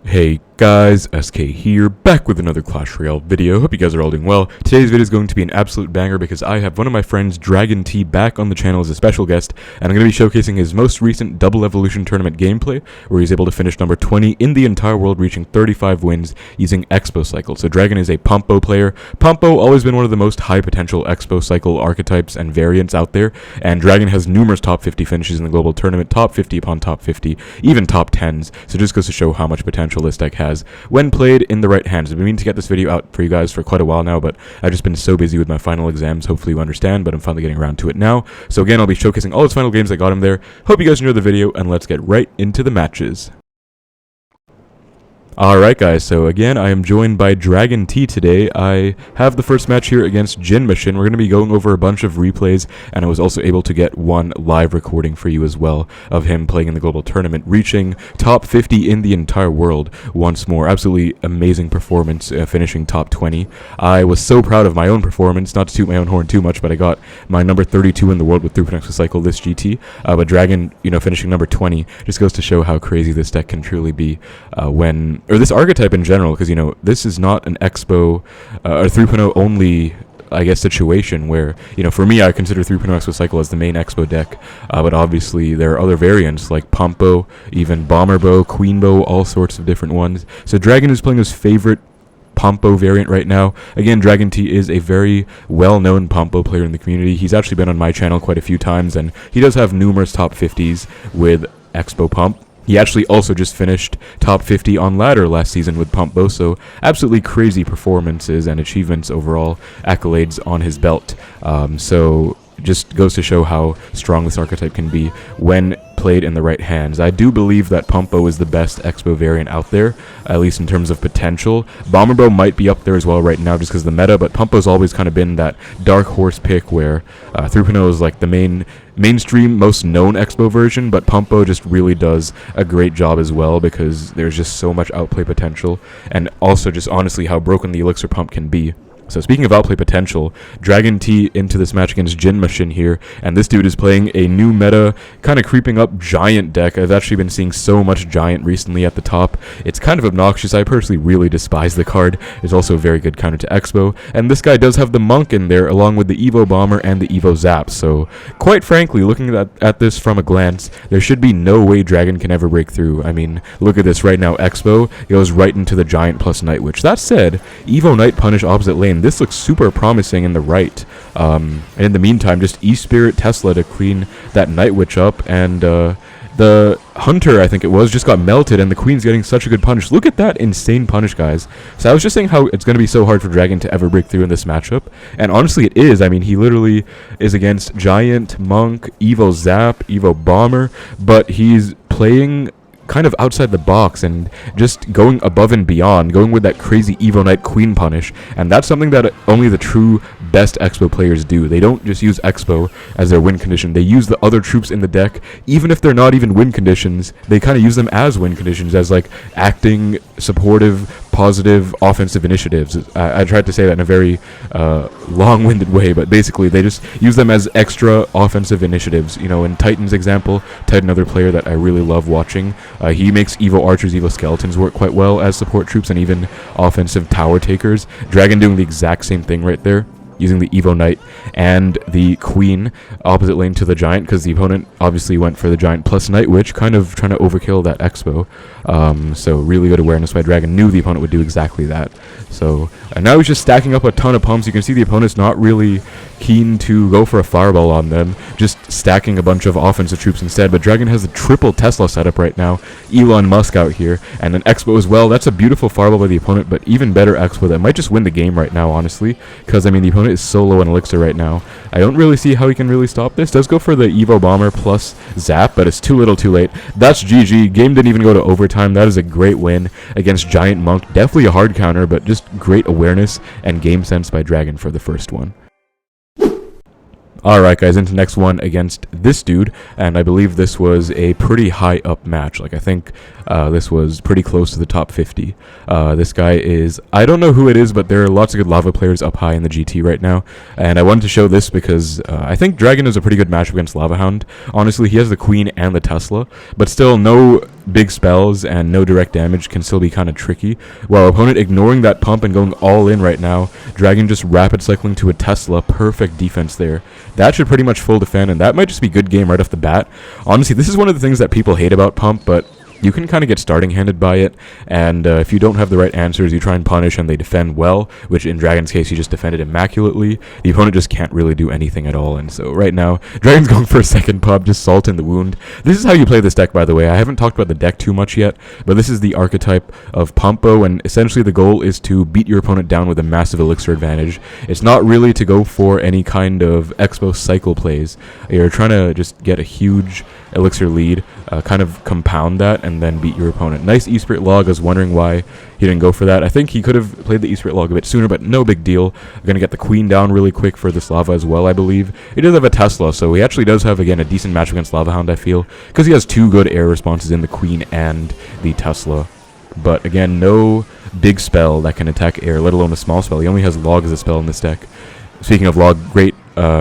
Hey guys, SK here, back with another Clash Royale video. Hope you guys are all doing well. Today's video is going to be an absolute banger because I have one of my friends, Dragon T, back on the channel as a special guest, and I'm going to be showcasing his most recent Double Evolution Tournament gameplay, where he's able to finish number 20 in the entire world, reaching 35 wins using Xbow cycle. So Dragon is a PumpBow player. PumpBow always been one of the most high potential Xbow cycle archetypes and variants out there, and Dragon has numerous top 50 finishes in the global tournament, top 50 upon top 50, even top 10s, so just goes to show how much potential this deck has when played in the right hands. I've been meaning to get this video out for you guys for quite a while now, but I've just been so busy with my final exams. Hopefully you understand, but I'm finally getting around to it now. So again, I'll be showcasing all his final games that got him there. Hope you guys enjoyed the video, and let's get right into the matches. Alright guys, so again, I am joined by Dragon T today. I have the first match here against Jin Mission. We're going to be going over a bunch of replays, and I was also able to get one live recording for you as well of him playing in the global tournament, reaching top 50 in the entire world once more. Absolutely amazing performance, finishing top 20. I was so proud of my own performance, not to toot my own horn too much, but I got my number 32 in the world with 3.x cycle this GT. But Dragon, finishing number 20 just goes to show how crazy this deck can truly be or this archetype in general, because, this is not an Xbow or 3.0 only, I guess, situation where, for me, I consider 3.0 Xbow cycle as the main Xbow deck, but obviously there are other variants like PumpBow, even BomberBow, QueenBow, all sorts of different ones. So Dragon is playing his favorite PumpBow variant right now. Again, Dragon T is a very well-known PumpBow player in the community. He's actually been on my channel quite a few times, and he does have numerous top 50s with Xbow Pump. He actually also just finished top 50 on ladder last season with PumpBow, so absolutely crazy performances and achievements overall, accolades on his belt. So just goes to show how strong this archetype can be when played in the right hands. I do believe that PumpBow is the best Xbow variant out there, at least in terms of potential. BomberBow might be up there as well right now just because of the meta, but PumpBow's always kind of been that dark horse pick where 3.0 is like the mainstream, most known Xbow version, but PumpBow just really does a great job as well because there's just so much outplay potential, and also just honestly how broken the Elixir pump can be. So speaking of outplay potential, Dragon T into this match against Jin Mission here, and this dude is playing a new meta, kind of creeping up giant deck. I've actually been seeing so much giant recently at the top. It's kind of obnoxious. I personally really despise the card. It's also a very good counter to Xbow, and this guy does have the Monk in there along with the Evo Bomber and the Evo Zap. So quite frankly, looking at this from a glance, there should be no way Dragon can ever break through. I mean, look at this right now. Xbow goes right into the Giant plus Night Witch. That said, Evo Knight punish opposite lane. This looks super promising in the right. And in the meantime, just E-Spirit Tesla to clean that Night Witch up, and the Hunter, I think it was, just got melted, and the Queen's getting such a good punish. Look at that insane punish, guys. So I was just saying how it's going to be so hard for Dragon to ever break through in this matchup, and honestly it is. I mean, he literally is against Giant, Monk, Evo Zap, Evo Bomber, but he's playing kind of outside the box and just going above and beyond, going with that crazy Evo Knight Queen punish, and that's something that only the true best Xbow players do. They don't just use Xbow as their win condition. They use the other troops in the deck, even if they're not even win conditions. They kind of use them as win conditions, as like acting, supportive, positive, offensive initiatives. I tried to say that in a very long-winded way, but basically they just use them as extra offensive initiatives. In Titan's example, Titan, another player that I really love watching, he makes Evo Archers, Evo Skeletons work quite well as support troops and even offensive tower takers. Dragon doing the exact same thing right there, using the Evo Knight and the Queen opposite lane to the Giant, because the opponent obviously went for the Giant plus Night Witch, kind of trying to overkill that Xbow. So really good awareness by Dragon, knew the opponent would do exactly that. So now he's just stacking up a ton of pumps. You can see the opponent's not really keen to go for a fireball on them, just stacking a bunch of offensive troops instead. But Dragon has a triple Tesla setup right now, Elon Musk out here, and an Xbow as well. That's a beautiful fireball by the opponent, but even better Xbow that might just win the game right now, honestly, because I mean the opponent is so low on Elixir right now. I don't really see how he can really stop this. Does go for the Evo Bomber plus Zap, but it's too little too late. That's GG. Game didn't even go to overtime. That is a great win against Giant Monk. Definitely a hard counter, but just great awareness and game sense by Dragon for the first one. Alright guys, into the next one against this dude, and I believe this was a pretty high up match. Like, I think this was pretty close to the top 50. This guy is, I don't know who it is, but there are lots of good lava players up high in the GT right now, and I wanted to show this because I think Dragon is a pretty good matchup against Lava Hound. Honestly, he has the Queen and the Tesla, but still no big spells and no direct damage can still be kind of tricky. While opponent ignoring that pump and going all in right now, Dragon just rapid cycling to a Tesla, perfect defense there. That should pretty much full defend, and that might just be good game right off the bat. Honestly, this is one of the things that people hate about pump, but you can kind of get starting handed by it, and if you don't have the right answers, you try and punish and they defend well, which in Dragon's case, he just defended immaculately. The opponent just can't really do anything at all, and so right now, Dragon's going for a second pub, just Salt in the Wound. This is how you play this deck, by the way. I haven't talked about the deck too much yet, but this is the archetype of PumpBow, and essentially the goal is to beat your opponent down with a massive elixir advantage. It's not really to go for any kind of Xbow cycle plays. You're trying to just get a huge elixir lead, kind of compound that, and then beat your opponent. Nice E-Spirit log. I was wondering why he didn't go for that. I think he could have played the E-Spirit log a bit sooner, but no big deal. I'm going to get the queen down really quick for this lava as well, I believe. He does have a Tesla, so he actually does have, again, a decent match against Lava Hound, I feel, because he has two good air responses in the queen and the Tesla. But again, no big spell that can attack air, let alone a small spell. He only has log as a spell in this deck. Speaking of log, great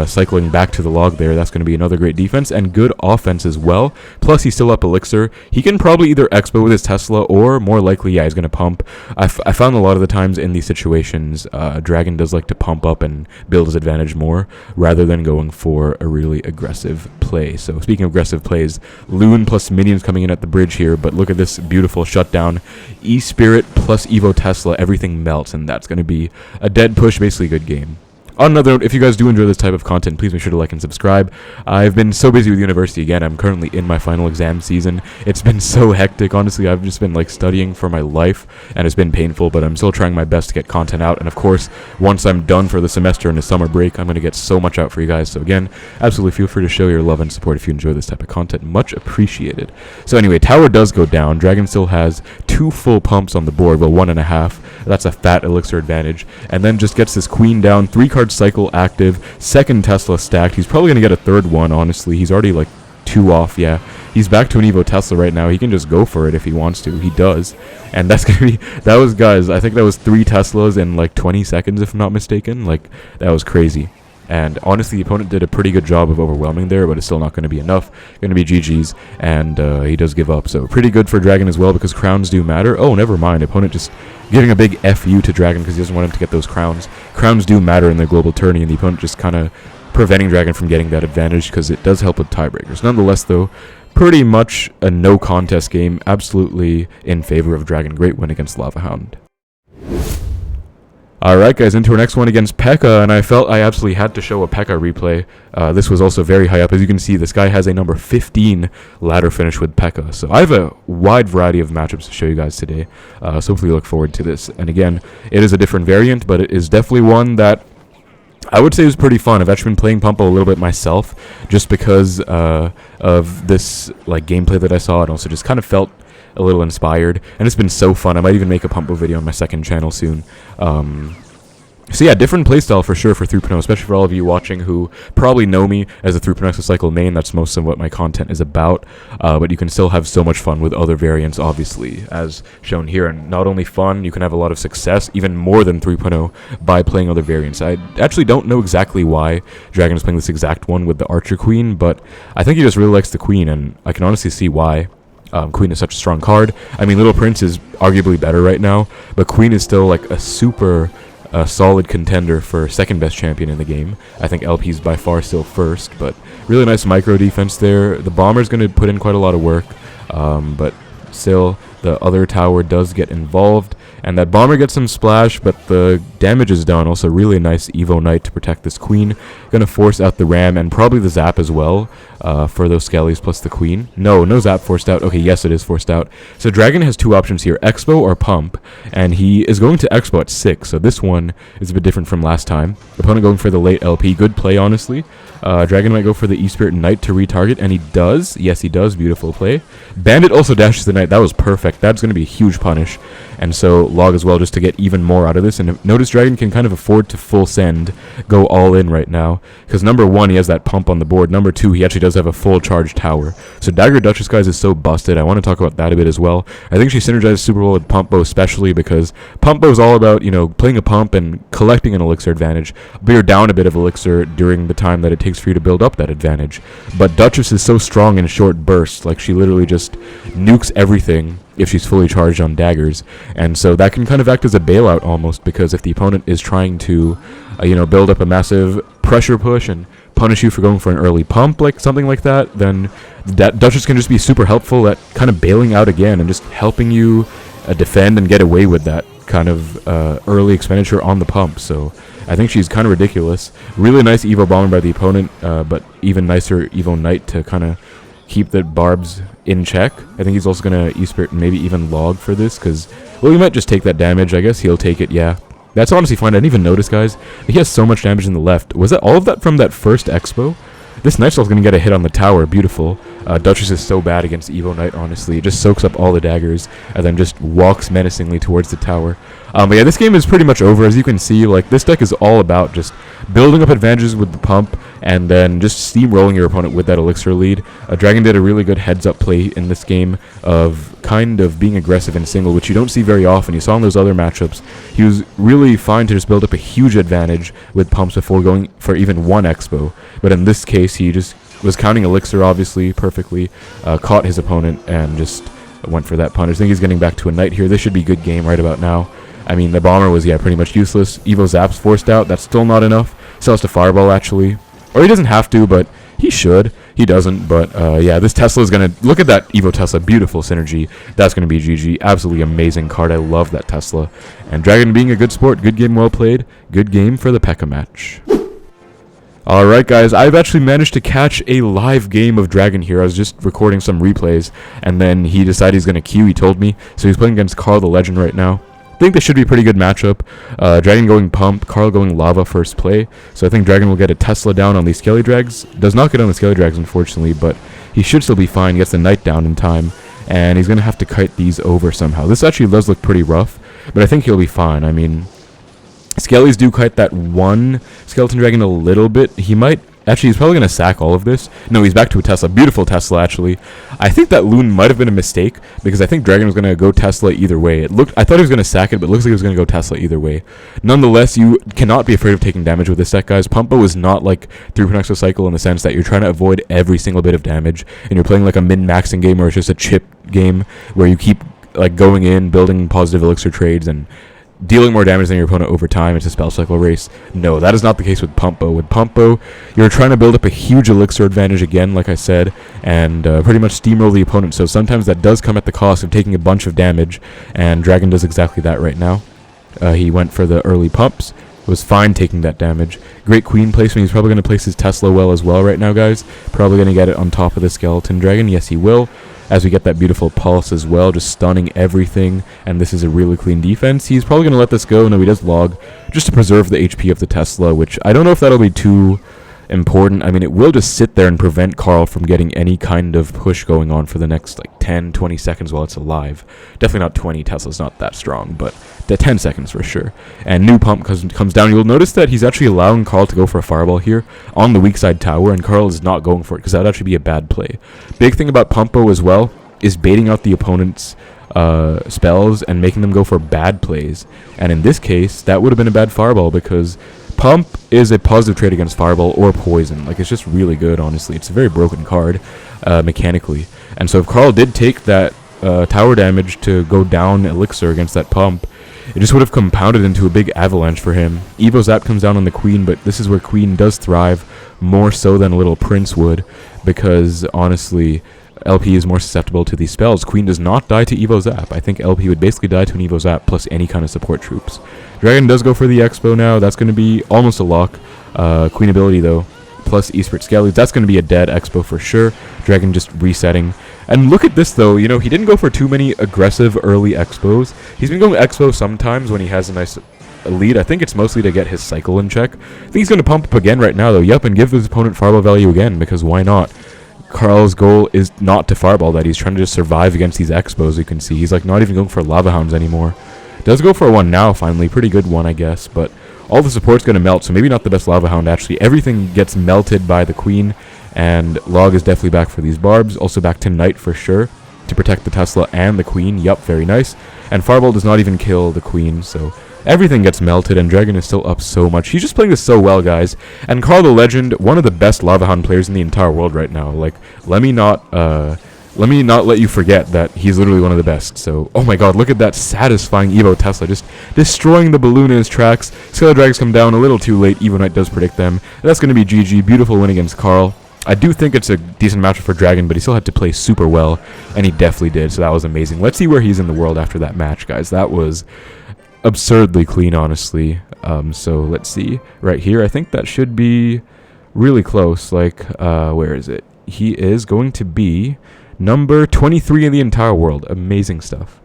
cycling back to the log there. That's going to be another great defense and good offense as well. Plus, he's still up elixir. He can probably either Xbow with his Tesla or more likely, yeah, he's going to pump. I found a lot of the times in these situations, Dragon does like to pump up and build his advantage more rather than going for a really aggressive play. So speaking of aggressive plays, Loon plus minions coming in at the bridge here, but look at this beautiful shutdown. E-Spirit plus Evo Tesla, everything melts, and that's going to be a dead push, basically a good game. On another note, if you guys do enjoy this type of content, please make sure to like and subscribe. I've been so busy with university again. I'm currently in my final exam season. It's been so hectic. Honestly, I've just been like studying for my life, and it's been painful, but I'm still trying my best to get content out. And of course, once I'm done for the semester and the summer break, I'm going to get so much out for you guys. So again, absolutely feel free to show your love and support if you enjoy this type of content. Much appreciated. So anyway, tower does go down. Dragon still has 2 full pumps on the board, well, 1.5. That's a fat elixir advantage. And then just gets this queen down, 3-card cycle active, second Tesla stacked. He's probably going to get a third one, honestly. He's already like 2 off, yeah. He's back to an Evo Tesla right now. He can just go for it if he wants to. He does. And that's going to be, that was, guys, I think that was 3 Teslas in like 20 seconds, if I'm not mistaken. Like, that was crazy. And honestly, the opponent did a pretty good job of overwhelming there, but it's still not going to be enough. Going to be GG's, and he does give up. So pretty good for Dragon as well, because crowns do matter. Oh, never mind. Opponent just giving a big FU to Dragon because he doesn't want him to get those crowns. Crowns do matter in the global tourney, and the opponent just kind of preventing Dragon from getting that advantage because it does help with tiebreakers. Nonetheless, though, pretty much a no contest game. Absolutely in favor of Dragon. Great win against Lava Hound. Alright guys, into our next one against P.E.K.K.A, and I felt I absolutely had to show a P.E.K.K.A replay. This was also very high up. As you can see, this guy has a number 15 ladder finish with P.E.K.K.A. So I have a wide variety of matchups to show you guys today. So hopefully look forward to this. And again, it is a different variant, but it is definitely one that I would say is pretty fun. I've actually been playing PumpBow a little bit myself, just because of this like gameplay that I saw, and also just kind of felt a little inspired, and it's been so fun. I might even make a PumpBow video on my second channel soon. So yeah, different playstyle for sure for 3.0, especially for all of you watching who probably know me as a 3.0 Exocycle main. That's most of what my content is about, but you can still have so much fun with other variants, obviously, as shown here. And not only fun, you can have a lot of success, even more than 3.0, by playing other variants. I actually don't know exactly why Dragon is playing this exact one with the Archer Queen, but I think he just really likes the Queen, and I can honestly see why. Queen is such a strong card. I mean, Little Prince is arguably better right now, but Queen is still like a super solid contender for second best champion in the game. I think LP is by far still first, but really nice micro defense there. The Bomber's going to put in quite a lot of work, but still the other tower does get involved, and that Bomber gets some splash, but the damage is done. Also really nice Evo Knight to protect this Queen. Gonna force out the Ram and probably the Zap as well for those Skellies plus the Queen. No Zap forced out. Okay, yes, it is forced out. So Dragon has 2 options here, Xbow or Pump, and he is going to Xbow at 6, so this one is a bit different from last time. Opponent going for the late LP. Good play, honestly. Dragon might go for the E-Spirit Knight to retarget, and he does. Yes, he does. Beautiful play. Bandit also dashes the Knight. That was perfect. check. That's going to be a huge punish. And so log as well, just to get even more out of this. And notice Dragon can kind of afford to full send, go all in right now. Because number 1, he has that pump on the board. Number 2, he actually does have a full charge tower. So Dagger Duchess, guys, is so busted. I want to talk about that a bit as well. I think she synergizes super well with PumpBow, especially because PumpBow is all about, playing a pump and collecting an elixir advantage. But you're down a bit of elixir during the time that it takes for you to build up that advantage. But Duchess is so strong in short bursts. Like, she literally just nukes everything if she's fully charged on daggers. And so that can kind of act as a bailout almost, because if the opponent is trying to, build up a massive pressure push and punish you for going for an early pump, like something like that, then that Duchess can just be super helpful at kind of bailing out again and just helping you defend and get away with that kind of early expenditure on the pump. So I think she's kind of ridiculous. Really nice Evo Bomber by the opponent, but even nicer Evo Knight to kind of keep the Barbs in check. I think he's also going to E-Spirit and maybe even log for this, because, well, he might just take that damage. I guess he'll take it, yeah. That's honestly fine. I didn't even notice, guys. He has so much damage in the left. Was that all of that from that first Xbow? This Nightstall's going to get a hit on the tower. Beautiful. Duchess is so bad against Evo Knight, honestly. It just soaks up all the daggers and then just walks menacingly towards the tower. But yeah, this game is pretty much over. As you can see, like, this deck is all about just building up advantages with the pump and then just steamrolling your opponent with that elixir lead. Dragon did a really good heads-up play in this game of kind of being aggressive in single, which you don't see very often. You saw in those other matchups, he was really fine to just build up a huge advantage with pumps before going for even one Expo. But in this case, he just was counting elixir, obviously, perfectly, caught his opponent, and just went for that punish. I think he's getting back to a knight here. This should be a good game right about now. I mean, the bomber was, yeah, pretty much useless. Evo Zap's forced out. That's still not enough. Still has to fireball, actually. Or he doesn't have to, but he should. He doesn't, but yeah, this Tesla is going to... Look at that Evo Tesla. Beautiful synergy. That's going to be GG. Absolutely amazing card. I love that Tesla. And Dragon being a good sport. Good game, well played. Good game for the P.E.K.K.A match. Alright guys, I've actually managed to catch a live game of Dragon here. I was just recording some replays, and then he decided he's going to queue, he told me. So he's playing against Carl the Legend right now. I think this should be a pretty good matchup. Dragon going Pump, Carl going Lava first play. So I think Dragon will get a Tesla down on these Skele Drags. Does not get on the Skele Drags, unfortunately, but he should still be fine. He gets the Knight down in time, and he's going to have to kite these over somehow. This actually does look pretty rough, but I think he'll be fine. I mean, Skellies do kite that one Skeleton Dragon a little bit. He might... Actually, he's probably going to sack all of this. No, he's back to a Tesla. Beautiful Tesla, actually. I think that Loon might have been a mistake, because I think Dragon was going to go Tesla either way. I thought he was going to sack it, but it looks like he was going to go Tesla either way. Nonetheless, you cannot be afraid of taking damage with this deck, guys. PumpBow is not like 3-point cycle in the sense that you're trying to avoid every single bit of damage, and you're playing like a min-maxing game, or it's just a chip game, where you keep like going in, building positive elixir trades, and dealing more damage than your opponent over time. It's a spell cycle race. No, that is not the case with PumpBow. With PumpBow, you're trying to build up a huge elixir advantage again, like I said, and pretty much steamroll the opponent. So sometimes that does come at the cost of taking a bunch of damage, and Dragon does exactly that right now. He went for the early pumps. Was fine taking that damage. Great queen placement. He's probably going to place his Tesla well as well right now, guys. Probably going to get it on top of the Skeleton Dragon. Yes, he will. As we get that beautiful pulse as well, just stunning everything, and this is a really clean defense. He's probably going to let this go. No, he does log, just to preserve the HP of the Tesla, which I don't know if that'll be too important. I mean, it will just sit there and prevent Carl from getting any kind of push going on for the next, like, 10, 20 seconds while it's alive. Definitely not 20, Tesla's not that strong, but the 10 seconds for sure. And new pump comes down. You'll notice that he's actually allowing Carl to go for a fireball here on the weak side tower, and Carl is not going for it, because that would actually be a bad play. Big thing about PumpBow as well is baiting out the opponent's spells and making them go for bad plays. And in this case, that would have been a bad fireball, because Pump is a positive trait against Fireball or Poison. Like, it's just really good, honestly. It's a very broken card, mechanically. And so if Carl did take that tower damage to go down Elixir against that Pump, it just would have compounded into a big avalanche for him. Evo Zap comes down on the Queen, but this is where Queen does thrive more so than a little Prince would, because, honestly, LP is more susceptible to these spells. Queen does not die to Evo Zap. I think LP would basically die to an Evo Zap plus any kind of support troops. Dragon does go for the Expo now. That's going to be almost a lock. Queen ability, though, plus E-Spirit Skele. That's going to be a dead Expo for sure. Dragon just resetting. And look at this, though. You know, he didn't go for too many aggressive early Expos. He's been going Expo sometimes when he has a nice lead. I think it's mostly to get his cycle in check. I think he's going to pump up again right now, though. Yep, and give his opponent fireball value again, because why not? Carl's goal is not to fireball that. He's trying to just survive against these Xbows, you can see. He's like not even going for Lava Hounds anymore. Does go for one now, finally. Pretty good one, I guess. But all the support's going to melt, so maybe not the best Lava Hound, actually. Everything gets melted by the Queen, and Log is definitely back for these Barbs. Also back to Knight for sure, to protect the Tesla and the Queen. Yup, very nice. And Fireball does not even kill the Queen, so everything gets melted, and Dragon is still up so much. He's just playing this so well, guys. And Carl the Legend, one of the best Lava Hound players in the entire world right now. Like, let me not let you forget that he's literally one of the best. So, oh my god, look at that satisfying Evo Tesla, just destroying the balloon in his tracks. Skele Drags come down a little too late. Evo Knight does predict them. That's going to be GG. Beautiful win against Carl. I do think it's a decent matchup for Dragon, but he still had to play super well, and he definitely did, so that was amazing. Let's see where he's in the world after that match, guys. That was absurdly clean, honestly. So let's see. Right here, I think that should be really close. Like, where is it? He is going to be number 23 in the entire world. Amazing stuff.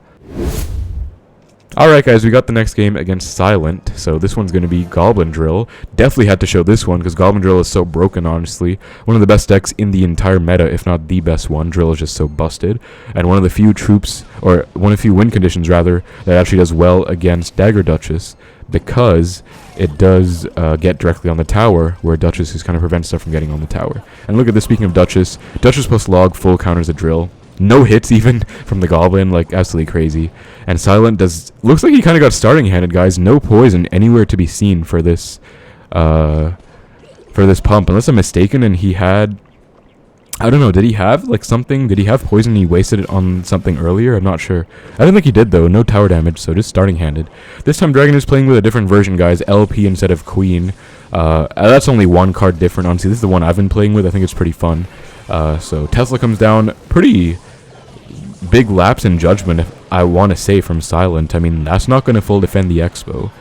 Alright guys, we got the next game against Silent, so this one's going to be Goblin Drill. Definitely had to show this one, because Goblin Drill is so broken, honestly. One of the best decks in the entire meta, if not the best one. Drill is just so busted. And one of the few troops, or one of the few win conditions, rather, that actually does well against Dagger Duchess, because it does get directly on the tower, where Duchess is kind of prevents stuff from getting on the tower. And look at this, speaking of Duchess, Duchess plus Log full counters a Drill. No hits even from the Goblin, like absolutely crazy. And Silent looks like he kind of got starting handed, guys. No poison anywhere to be seen for this pump, unless I'm mistaken. And he had, I don't know, did he have like something? Did he have poison and he wasted it on something earlier? I'm not sure. I don't think he did though. No tower damage, so just starting handed. This time Dragon is playing with a different version, guys. LP instead of Queen. That's only one card different, honestly. This is the one I've been playing with. I think it's pretty fun. So Tesla comes down, pretty big lapse in judgment, if I want to say, from Silent. I mean, that's not going to full defend the Xbow.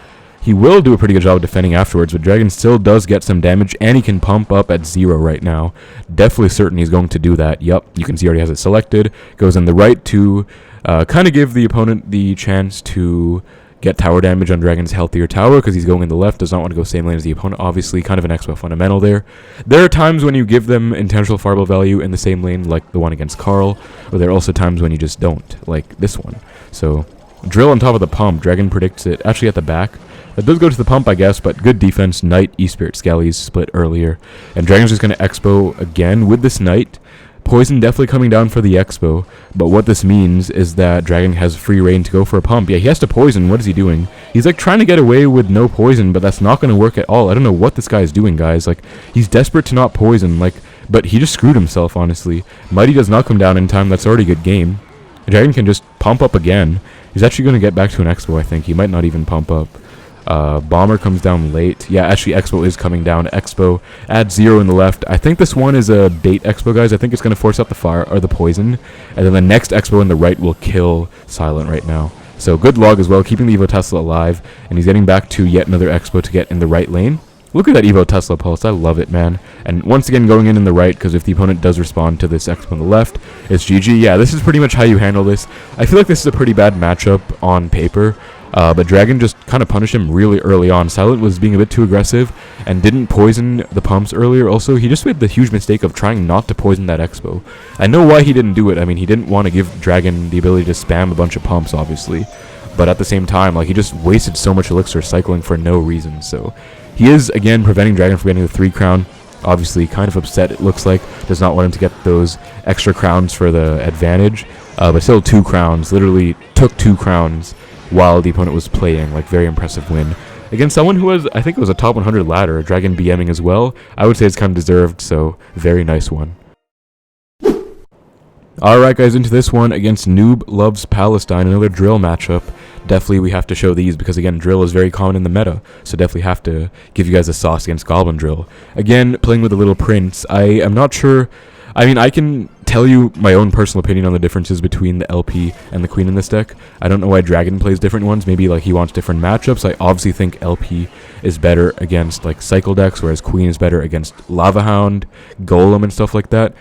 He will do a pretty good job of defending afterwards, but Dragon still does get some damage, and he can pump up at 0 right now. Definitely certain he's going to do that. Yup, you can see he already has it selected. Goes in the right to kind of give the opponent the chance to get tower damage on Dragon's healthier tower, because he's going in the left, does not want to go same lane as the opponent. Obviously, kind of an Xbow fundamental there. There are times when you give them intentional fireball value in the same lane, like the one against Carl, but there are also times when you just don't, like this one. So, Drill on top of the pump. Dragon predicts it actually at the back. That does go to the pump, I guess, but good defense. Knight, E-Spirit, Skele's split earlier. And Dragon's just going to Xbow again with this Knight. Poison definitely coming down for the Xbow, but what this means is that Dragon has free reign to go for a pump. Yeah, he has to poison. What is he doing? He's like trying to get away with no poison, but that's not going to work at all. I don't know what this guy is doing, guys. Like, he's desperate to not poison, like, but he just screwed himself, honestly. Mighty does not come down in time. That's already a good game. Dragon can just pump up again. He's actually going to get back to an Xbow, I think. He might not even pump up. Bomber comes down late. Yeah, actually Xbow is coming down. Xbow adds 0 in the left. I think this one is a bait Xbow, guys. I think it's going to force out the fire or the poison, and then the next Xbow in the right will kill Silent right now. So good Log as well, keeping the Evo Tesla alive, and he's getting back to yet another Xbow to get in the right lane. Look at that Evo Tesla pulse. I love it, man. And once again going in the right, because if the opponent does respond to this Xbow on the left, it's GG. Yeah, this is pretty much how you handle this. I feel like this is a pretty bad matchup on paper. But Dragon just kind of punished him really early on. Silent was being a bit too aggressive and didn't poison the pumps earlier. Also, he just made the huge mistake of trying not to poison that Xbow. I know why he didn't do it. I mean, he didn't want to give Dragon the ability to spam a bunch of pumps, obviously. But at the same time, like, he just wasted so much Elixir cycling for no reason. So he is, again, preventing Dragon from getting the 3 crown. Obviously, kind of upset, it looks like. Does not want him to get those extra crowns for the advantage. But still 2 crowns. Literally took 2 crowns while the opponent was playing. Like, very impressive win against someone who was, I think it was a top 100 ladder, Dragon BMing as well. I would say it's kind of deserved, so very nice one. Alright guys, into this one against Noob Loves Palestine, another Drill matchup. Definitely we have to show these because, again, Drill is very common in the meta, so definitely have to give you guys a sauce against Goblin Drill. Again, playing with the Little Prince. I am not sure. I mean, I can tell you my own personal opinion on the differences between the LP and the Queen in this deck. I don't know why Dragon plays different ones. Maybe, like, he wants different matchups. I obviously think LP is better against, like, Cycle decks, whereas Queen is better against Lava Hound, Golem, and stuff like that.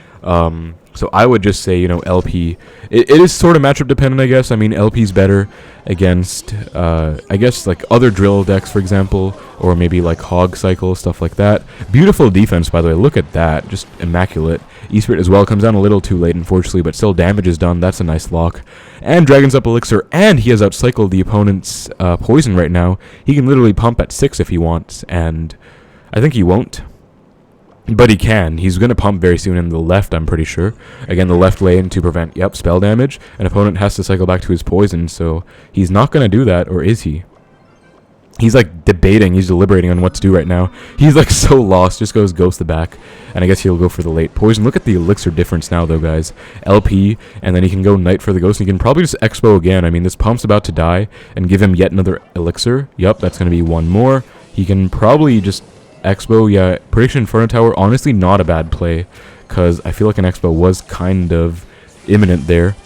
So I would just say, you know, LP. It is sort of matchup dependent, I guess. I mean, LP's better against, I guess, like other drill decks, for example, or maybe like Hog Cycle, stuff like that. Beautiful defense, by the way. Look at that. Just immaculate. E-Spirit as well comes down a little too late, unfortunately, but still damage is done. That's a nice lock. And Dragon's up Elixir, and he has outcycled the opponent's poison right now. He can literally pump at 6 if he wants, and I think he won't. But he can. He's going to pump very soon in the left, I'm pretty sure. Again, the left lane to prevent, spell damage. An opponent has to cycle back to his poison, so he's not going to do that, or is he? He's like debating, he's deliberating on what to do right now. He's like so lost, just goes ghost the back. And I guess he'll go for the late poison. Look at the elixir difference now though, guys. LP, and then he can go knight for the ghost. And he can probably just Xbow again. I mean, this pump's about to die, and give him yet another elixir. Yup, that's going to be one more. He can probably just Xbow, yeah. Prediction Inferno Tower, honestly not a bad play, because I feel like an Xbow was kind of imminent there.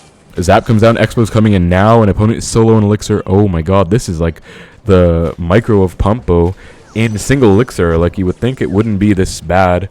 Zap comes down, Xbow's coming in now, and opponent is solo an elixir. Oh my god, this is like the micro of PumpBow in single elixir. Like, you would think it wouldn't be this bad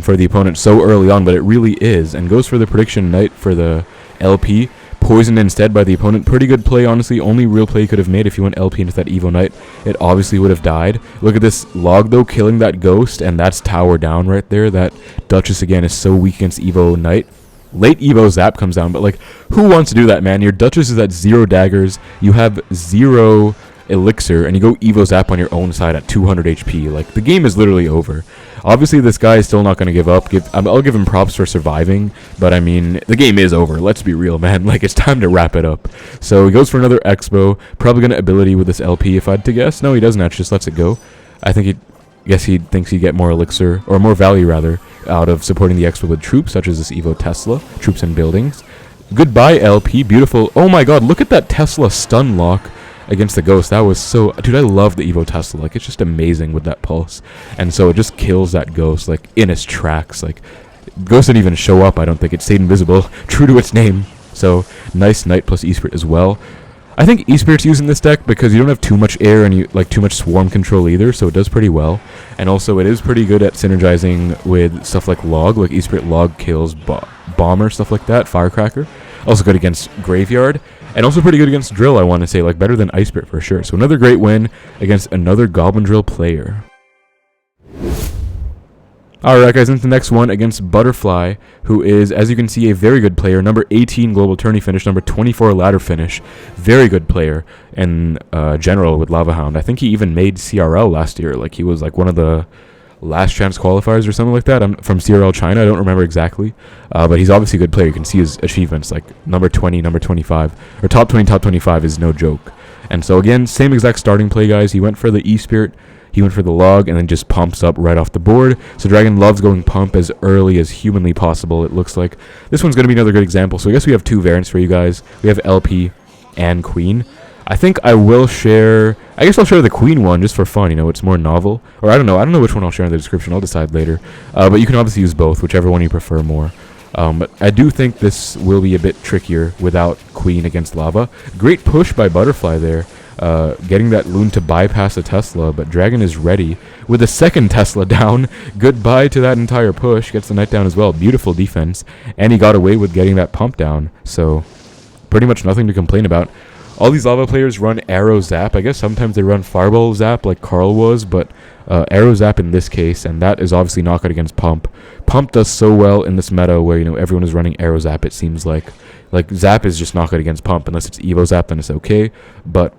for the opponent so early on, but it really is. And goes for the prediction knight for the LP. Poisoned instead by the opponent. Pretty good play, honestly. Only real play you could have made if you went LP into that Evo Knight. It obviously would have died. Look at this log, though, killing that ghost, and that's tower down right there. That Duchess, again, is so weak against Evo Knight. Late Evo Zap comes down, but, like, who wants to do that, man? Your Duchess is at 0 daggers. You have 0 elixir, and you go Evo Zap on your own side at 200 HP. Like, the game is literally over. Obviously, this guy is still not going to give up. I'll give him props for surviving, but I mean, the game is over. Let's be real, man. Like, it's time to wrap it up. So he goes for another Xbow. Probably going to ability with this LP, if I had to guess. No, he doesn't actually. Just lets it go. I think he thinks he'd get more elixir, or more value rather, out of supporting the Xbow with troops, such as this Evo Tesla, troops and buildings. Goodbye, LP. Beautiful. Oh my god, look at that Tesla stun lock against the ghost. That was so... Dude, I love the Evo Tesla. Like, it's just amazing with that pulse. And so it just kills that ghost, like, in its tracks. Like, ghost didn't even show up, I don't think. It stayed invisible. True to its name. So, nice knight plus E-Spirit as well. I think E-Spirit's using this deck because you don't have too much air and too much swarm control either, so it does pretty well. And also, it is pretty good at synergizing with stuff like log. Like, E-Spirit log kills bomber, stuff like that. Firecracker. Also good against graveyard. And also pretty good against drill, I want to say. Like, better than Ice Spirit for sure. So another great win against another Goblin Drill player. Alright guys, into the next one against Butterfly, who is, as you can see, a very good player. Number 18 global tourney finish, number 24 ladder finish. Very good player in general with Lava Hound. I think he even made CRL last year. Like, he was like one of the last chance qualifiers or something like that. I'm from CRL China, I don't remember exactly, but he's obviously a good player. You can see his achievements, like number 20, number 25, or top 20, top 25 is no joke. And so again, same exact starting play, guys. He went for the E-Spirit, he went for the log, and then just pumps up right off the board. So Dragon loves going pump as early as humanly possible, it looks like. This one's going to be another good example. So I guess we have two variants for you guys. We have LP and Queen. I think I will share... I guess I'll share the Queen one just for fun, you know, it's more novel. Or I don't know which one I'll share in the description, I'll decide later. But you can obviously use both, whichever one you prefer more. But I do think this will be a bit trickier without Queen against Lava. Great push by Butterfly there, getting that Loon to bypass a Tesla, but Dragon is ready with the second Tesla down. Goodbye to that entire push, gets the knight down as well. Beautiful defense, and he got away with getting that pump down, so pretty much nothing to complain about. All these Lava players run Arrow Zap. I guess sometimes they run Fireball Zap like Carl was, but Arrow Zap in this case, and that is obviously not good against Pump. Pump does so well in this meta where, you know, everyone is running Arrow Zap, it seems like. Like, Zap is just not good against Pump. Unless it's Evo Zap, then it's okay, but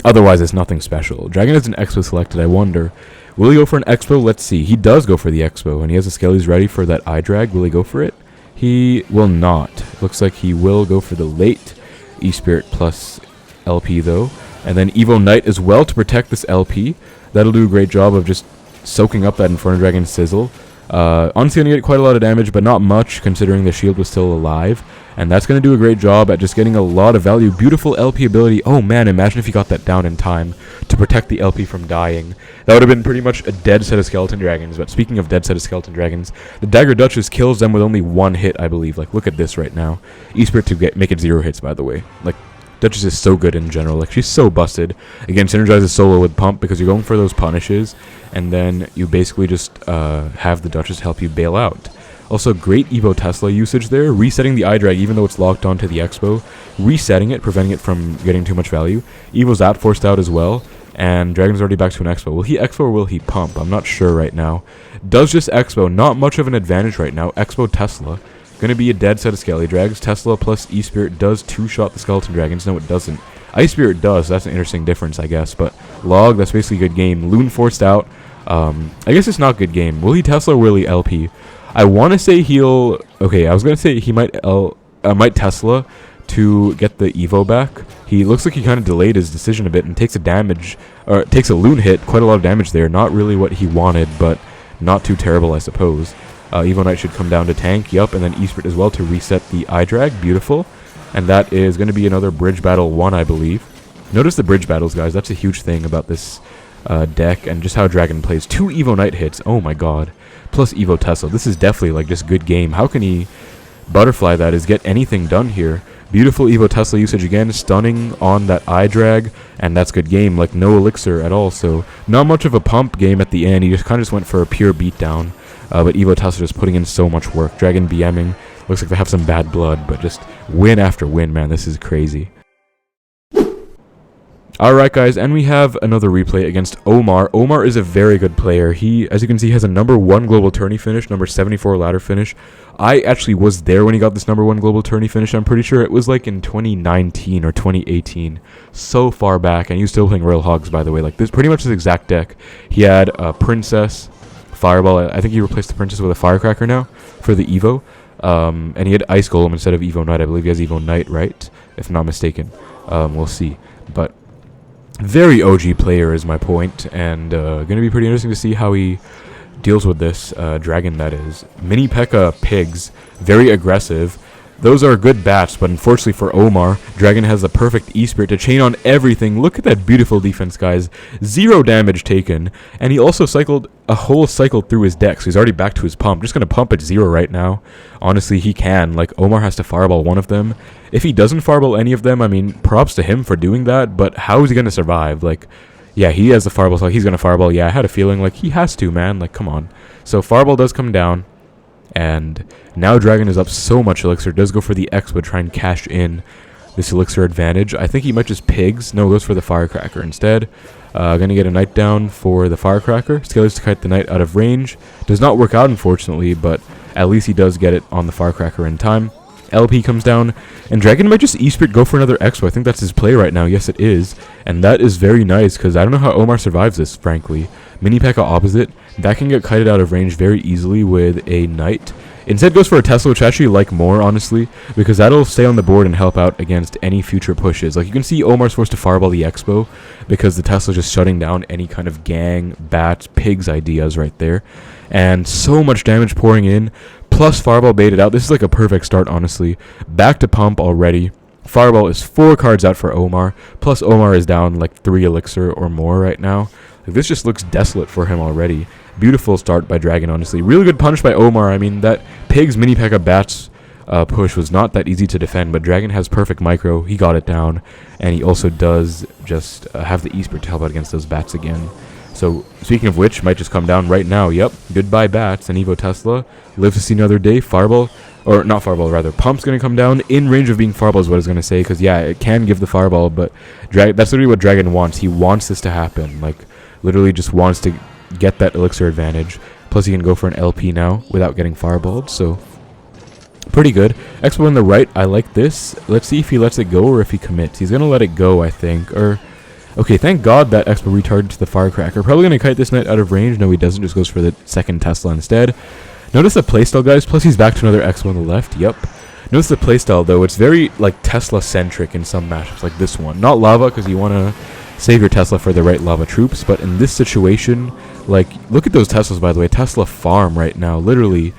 otherwise it's nothing special. Dragon has an Expo selected. I wonder, will he go for an Expo? Let's see. He does go for the Expo, and he has a Skele's ready for that eye drag. Will he go for it? He will not. Looks like he will go for the late E-Spirit plus LP though, and then Evo Knight as well to protect this LP. That'll do a great job of just soaking up that Inferno Dragon sizzle. Honestly, gonna get quite a lot of damage, but not much considering the shield was still alive, and that's gonna do a great job at just getting a lot of value. Beautiful LP ability. Oh man, imagine if he got that down in time to protect the LP from dying. That would have been pretty much a dead set of skeleton dragons. But speaking of dead set of skeleton dragons, the Dagger Duchess kills them with only one hit, I believe. Like, look at this right now. E-Spirit to make it 0 hits, by the way. Like, Duchess is so good in general. Like, she's so busted. Again, synergizes solo with Pump because you're going for those punishes, and then you basically just have the Duchess help you bail out. Also, great Evo Tesla usage there, resetting the iDrag even though it's locked onto the Xbow, resetting it, preventing it from getting too much value. Evo's that forced out as well, and Dragon's already back to an Xbow. Will he Xbow or will he pump? I'm not sure right now. Does just Xbow, not much of an advantage right now. Xbow Tesla, gonna be a dead set of Skele Drags. Tesla plus E-Spirit does two-shot the Skeleton Dragons. No, it doesn't. Ice Spirit does, that's an interesting difference, I guess, but Log, that's basically a good game. Loon forced out, I guess it's not good game. Will he Tesla or will he LP? I want to say he'll... Okay, I was going to say he might Tesla to get the Evo back. He looks like he kind of delayed his decision a bit and takes a damage, or takes a Loon hit, quite a lot of damage there. Not really what he wanted, but not too terrible, I suppose. Evo Knight should come down to tank, yup, and then E-Spirit as well to reset the iDrag, beautiful. And that is going to be another Bridge Battle 1, I believe. Notice the Bridge Battles, guys, that's a huge thing about this deck, and just how Dragon plays. 2 Evo Knight hits, oh my god. Plus Evo Tesla. This is definitely like just good game. How can he butterfly that is get anything done here? Beautiful Evo Tesla usage again, stunning on that iDrag, and that's good game. Like no Elixir at all, so not much of a pump game at the end. He just kind of just went for a pure beatdown. But Evo Tesla just putting in so much work. Dragon BMing. Looks like they have some bad blood, but just win after win, man. This is crazy. Alright guys, and we have another replay against Omar. Omar is a very good player. He, as you can see, has a number 1 global tourney finish, number 74 ladder finish. I actually was there when he got this number 1 global tourney finish. I'm pretty sure it was like in 2019 or 2018. So far back, and he was still playing Royal Hogs, by the way. Like, this pretty much his exact deck. He had a Princess, Fireball. I think he replaced the Princess with a Firecracker now for the Evo. And he had Ice Golem instead of Evo Knight. I believe he has Evo Knight, right? If not mistaken. We'll see. But very OG player is my point, and going to be pretty interesting to see how he deals with this dragon, that is. Mini P.E.K.K.A pigs, very aggressive. Those are good bats, but unfortunately for Omar, Dragon has the perfect E-Spirit to chain on everything. Look at that beautiful defense, guys. 0 damage taken, and he also cycled a whole cycle through his deck, so he's already back to his pump. Just going to pump at 0 right now. Honestly, he can. Like, Omar has to fireball one of them. If he doesn't fireball any of them, I mean, props to him for doing that, but how is he going to survive? Like, yeah, he has the fireball, so he's going to fireball. Yeah, I had a feeling, like, he has to, man. Like, come on. So, fireball does come down. And now Dragon is up so much Elixir. Does go for the X, but try and cash in this Elixir advantage. I think he might just pigs. No, goes for the Firecracker instead. Gonna get a Knight down for the Firecracker. Skele to kite the Knight out of range. Does not work out, unfortunately, but at least he does get it on the Firecracker in time. LP comes down, and Dragon might just E-Spirit go for another Expo. I think that's his play right now. Yes, it is. And that is very nice, because I don't know how Omar survives this, frankly. Mini P.E.K.K.A opposite. That can get kited out of range very easily with a Knight. Instead goes for a Tesla, which I actually like more, honestly, because that'll stay on the board and help out against any future pushes. Like, you can see Omar's forced to fireball the Expo, because the Tesla's just shutting down any kind of gang, bats, pigs ideas right there. And so much damage pouring in, plus Fireball baited out. This is like a perfect start, honestly. Back to pump already. Fireball is 4 cards out for Omar, plus Omar is down like 3 Elixir or more right now. Like, this just looks desolate for him already. Beautiful start by Dragon, honestly. Really good punish by Omar. I mean, that Pig's Mini P.E.K.K.A Bats push was not that easy to defend, but Dragon has perfect micro. He got it down, and he also does just have the E-Spirit to help out against those bats again. So, speaking of which, might just come down right now. Yep, goodbye bats, and Evo Tesla. Live to see another day. Fireball, or not Fireball, rather. Pump's going to come down in range of being Fireball is what I was going to say, because, yeah, it can give the Fireball, but that's literally what Dragon wants. He wants this to happen. Like, literally just wants to get that Elixir advantage. Plus, he can go for an LP now without getting Fireballed, so pretty good. Expo on the right, I like this. Let's see if he lets it go or if he commits. He's going to let it go, I think, or... Okay, thank God that Expo retarded to the Firecracker. Probably going to kite this Knight out of range. No, he doesn't. Just goes for the second Tesla instead. Notice the playstyle, guys. Plus, he's back to another Expo on the left. Yep. Notice the playstyle, though. It's very, like, Tesla-centric in some matchups, like this one. Not Lava, because you want to save your Tesla for the right Lava troops. But in this situation, like, look at those Teslas, by the way. Tesla farm right now. Literally,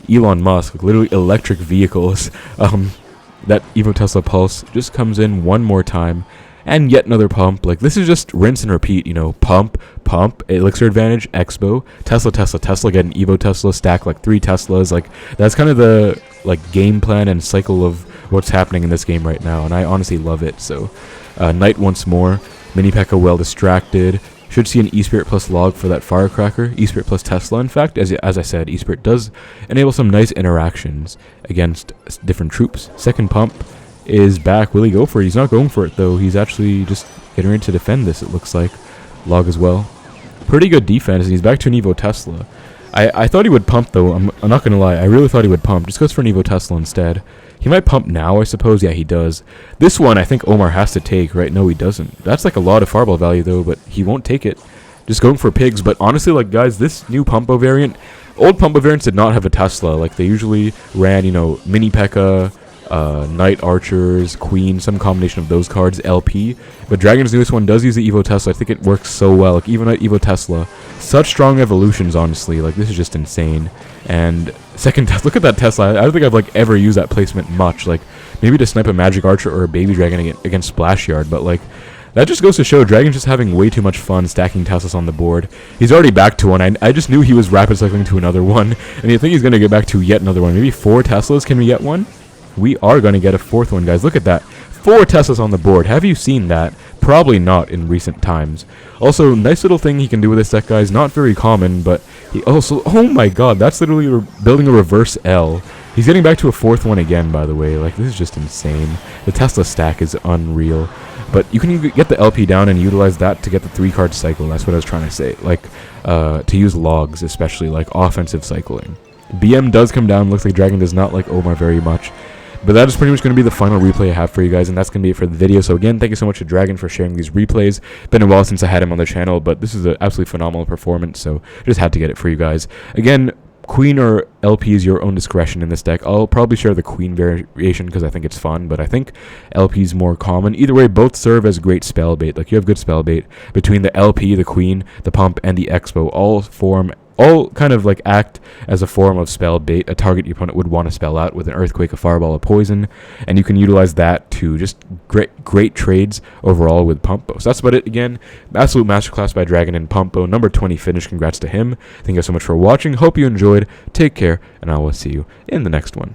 Elon Musk. Like, literally electric vehicles. That Evo Tesla Pulse just comes in one more time. And yet another pump. Like, this is just rinse and repeat, you know. Pump, Elixir advantage, Expo, Tesla, get an Evo Tesla, stack like 3 Teslas. Like, that's kind of the, like, game plan and cycle of what's happening in this game right now. And I honestly love it. So, Knight once more. Mini P.E.K.K.A well distracted. Should see an E-Spirit plus Log for that Firecracker. E-Spirit plus Tesla, in fact. As I said, E-Spirit does enable some nice interactions against different troops. Second pump is back. Will he go for it? He's not going for it, though. He's actually just getting ready to defend this, it looks like. Log as well. Pretty good defense, and he's back to an Evo Tesla. I thought he would pump, though. I'm not going to lie. I really thought he would pump. Just goes for an Evo Tesla instead. He might pump now, I suppose. Yeah, he does. This one, I think Omar has to take, right? No, he doesn't. That's like a lot of fireball value, though, but he won't take it. Just going for pigs. But honestly, like, guys, this new PumpBow variant, old PumpBow variants did not have a Tesla. Like, they usually ran, you know, mini P.E.K.K.A, Knight Archers, Queen, some combination of those cards, LP. But Dragon's newest one does use the Evo Tesla. I think it works so well. Like, even at Evo Tesla, such strong evolutions, honestly. Like, this is just insane. And second Tesla, look at that Tesla. I don't think I've, like, ever used that placement much. Like, maybe to snipe a Magic Archer or a Baby Dragon against Splash Yard. But, like, that just goes to show Dragon's just having way too much fun stacking Teslas on the board. He's already back to one. I just knew he was rapid cycling to another one. And I think he's going to get back to yet another one. Maybe 4 Teslas. Can we get one? We are going to get a 4th one, guys. Look at that. 4 Teslas on the board. Have you seen that? Probably not in recent times. Also, nice little thing he can do with this deck, guys. Not very common, but he also... Oh my god, that's literally building a reverse L. He's getting back to a 4th one again, by the way. Like, this is just insane. The Tesla stack is unreal. But you can get the LP down and utilize that to get the 3-card cycle. That's what I was trying to say. Like, to use logs, especially, like offensive cycling. BM does come down. Looks like Dragon does not like Omar very much. But that is pretty much going to be the final replay I have for you guys, and that's going to be it for the video. So again, thank you so much to Dragon for sharing these replays. Been a while since I had him on the channel, but this is an absolutely phenomenal performance, so just had to get it for you guys. Again, Queen or LP is your own discretion in this deck. I'll probably share the Queen variation because I think it's fun, but I think LP is more common. Either way, both serve as great spell bait. Like, you have good spell bait between the LP, the Queen, the Pump, and the Xbow. All kind of like act as a form of spell bait. A target your opponent would want to spell out with an Earthquake, a Fireball, a Poison, and you can utilize that to just great trades overall with PumpBow. So that's about it. Again, absolute masterclass by Dragon in PumpBow. Number 20 finish. Congrats to him. Thank you guys so much for watching. Hope you enjoyed. Take care, and I will see you in the next one.